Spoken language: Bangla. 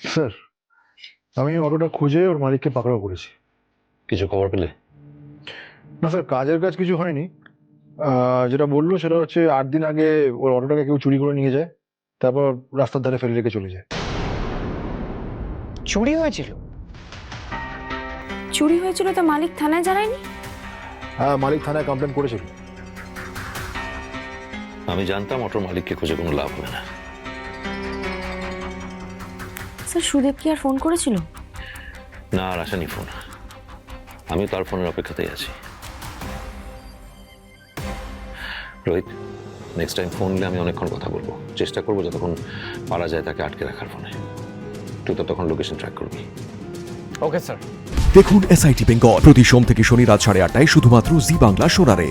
স্যার, আমি অটোটা খুঁজে ওর মালিককে পাকড়াও করেছি। কিছু খবর পেলে? না স্যার, কাজের কাজ কিছু হয়নি। যেটা বললো সেটা হচ্ছে 8 দিন আগে ওর অটোটাকে কেউ চুরি করে নিয়ে যায়, তারপর রাস্তার ধারে ফেলে রেখে চলে যায়। চুরি হয়েছিল? চুরি হয়েছিল তো মালিক থানায় জানায়নি? হ্যাঁ, মালিক থানায় কমপ্লেন করেছিল। আমি জানতাম অটোর মালিককে খুঁজে কোনো লাভ হবে না। স্যার, সুদেব কি আর ফোন করেছিল? না, আর আসেনি ফোন। আমি তার ফোনের অপেক্ষাতেই আছি। রোহিত, নেক্সট টাইম ফোন নিলে আমি অনেকক্ষণ কথা বলবো, চেষ্টা করবো যতক্ষণ পারা যায় তাকে আটকে রাখার ফোনে। তুই তো তখন লোকেশন ট্র্যাক করবি। Okay sir. দেখুন SIT বেঙ্গল প্রতি সোম থেকে শনি রাত 8:30টায় শুধুমাত্র জি বাংলা সোনারে।